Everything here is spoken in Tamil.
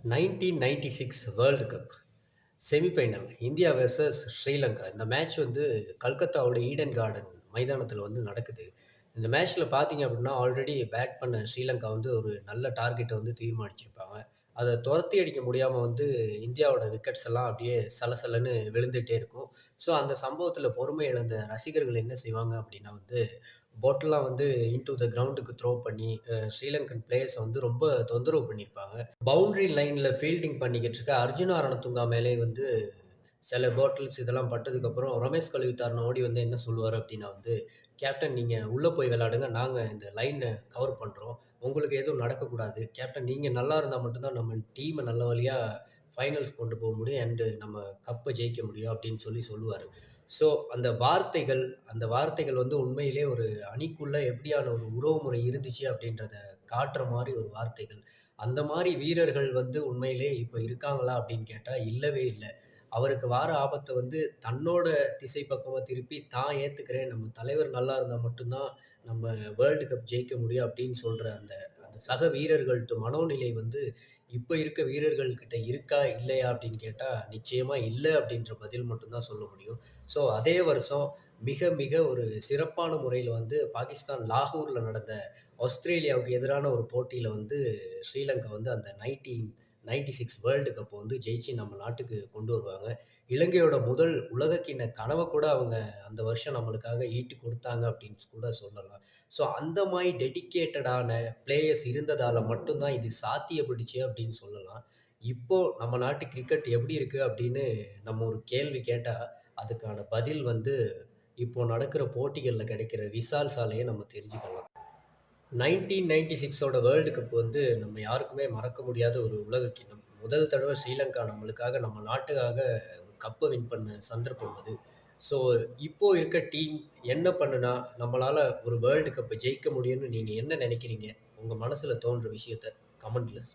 1996 world cup semifinal India versus Sri Lanka. இந்த மேட்ச் வந்து கல்கத்தாவோட ஈடன் கார்டன் மைதானத்தில வந்து நடக்குது. இந்த மேட்ச்ல பார்த்தீங்க அப்படின்னா, ஆல்ரெடி பேட் பண்ண ஸ்ரீலங்கா வந்து ஒரு நல்ல டார்கெட்ட வந்து தீர்மானிச்சிருப்பாங்க. அத தொரத்தி அடிக்க முடியாம வந்து இந்தியாவோட விக்கெட்ஸ் எல்லாம் அப்படியே சலசலன்னு விழுந்துட்டே இருக்கும். ஸோ, அந்த சம்பவத்தில பொறுமை இழந்த ரசிகர்கள் என்ன செய்வாங்க அப்படின்னா வந்து, பாட்டெல்லாம் வந்து இன்டூ த கிரவுண்டுக்கு த்ரோ பண்ணி ஸ்ரீலங்கன் பிளேயர்ஸ வந்து ரொம்ப தொந்தரவு பண்ணியிருப்பாங்க. பவுண்டரி லைன்ல ஃபீல்டிங் பண்ணிக்கிட்டு இருக்க அர்ஜுனா ரணதுங்கா மேலே வந்து சில பாட்டில்ஸ் இதெல்லாம் பட்டதுக்கப்புறம் ரமேஷ் கலுவித்தாரன் ஓடி வந்து என்ன சொல்லுவாரு அப்டின்னா வந்து, "கேப்டன் நீங்க உள்ள போய் விளையாடுங்க. நாங்க இந்த லைன கவர் பண்றோம். உங்களுக்கு எதுவும் நடக்கக்கூடாது. கேப்டன் நீங்க நல்லா இருந்தா மட்டும் தான் நம்ம டீம நல்ல வழியா ஃபைனல்ஸ் கொண்டு போ முடியும். நம்ம கப்ப ஜெயிக்க முடியும்." அப்டின்னு சொல்லுவாரு. ஸோ அந்த வார்த்தைகள் வந்து உண்மையிலே ஒரு அணிக்குள்ள எப்படியான ஒரு உறவுமுறை இருந்துச்சு அப்டின்றத காட்டுற மாரி ஒரு வார்த்தைகள். அந்த மாரி வீரர்கள் வந்து உண்மையிலே இப்ப இருக்காங்களா அப்டின்னு கேட்டா இல்லவே இல்ல. அவருக்கு வார ஆபத்த வந்து தன்னோட திசை பக்கமா திருப்பி, தான் ஏத்துக்கிறேன். நம்ம தலைவர் நல்லா இருந்தா மட்டும் தான் நம்ம வேர்ல்டு கப் ஜெயிக்க முடியும் அப்படின்னு சொல்ற அந்த அந்த சக வீரர்கள்ட்ட மனோநிலை வந்து இப்ப இருக்க வீரர்கள் கிட்ட இருக்கா? இல்லையா? அப்படின்னு கேட்டா, நிச்சயமா இல்ல அப்படின்ற பதில் மட்டும் தான் சொல்ல முடியும். ஸோ அதே வருஷம் மிக மிக ஒரு சிறப்பான முறையில வந்து பாகிஸ்தான் லாகூர்ல நடந்த ஆஸ்திரேலியாவுக்கு எதிரான ஒரு போட்டியில வந்து ஸ்ரீலங்கா வந்து அந்த 1996 வேர்ல்டு கப் வந்து ஜெயிச்சு நம்ம நாட்டுக்கு கொண்டு வருவாங்க. இலங்கையோட முதல் உலகக்கிண்ண கனவ கூட அவங்க அந்த வருஷம் நம்மளுக்காக ஈட்டி கொடுத்தாங்க அப்படின்னு கூட சொல்லலாம். ஸோ அந்த மாரி டெடிகேட்டடான பிளேயர்ஸ் இருந்ததால மட்டும் தான் இது சாத்தியப்பட்டுச்சு அப்படின்னு சொல்லலாம். இப்போ நம்ம நாட்டு கிரிக்கெட் எப்படி இருக்கு அப்படின்னு நம்ம ஒரு கேள்வி கேட்டா, அதுக்கான பதில் வந்து இப்போ நடக்கிற போட்டிகள்ல கிடைக்கிற ரிசல்ட்ஸாலயே நம்ம தெரிஞ்சுக்கலாம். 1996 வேர்ல்டு கப் வந்து நம்ம யாருக்குமே மறக்க முடியாத ஒரு உலக கிண்ணம். முதல் தடவ ஸ்ரீலங்கா நம்மளுக்காக, நம்ம நாட்டுக்காக ஒரு கப்ப வின் பண்ண சந்தர்ப்பம் அது. ஸோ, இப்போ இருக்க டீம் என்ன பண்ணுனா, நம்மளால ஒரு வேர்ல்டு கப்ப ஜெயிக்க முடியும்னு நீங்க என்ன நெனைக்கிறீங்க? உங்க மனசுல தோன்ற விஷயத்த கமெண்ட்ல சொல்லுங்க.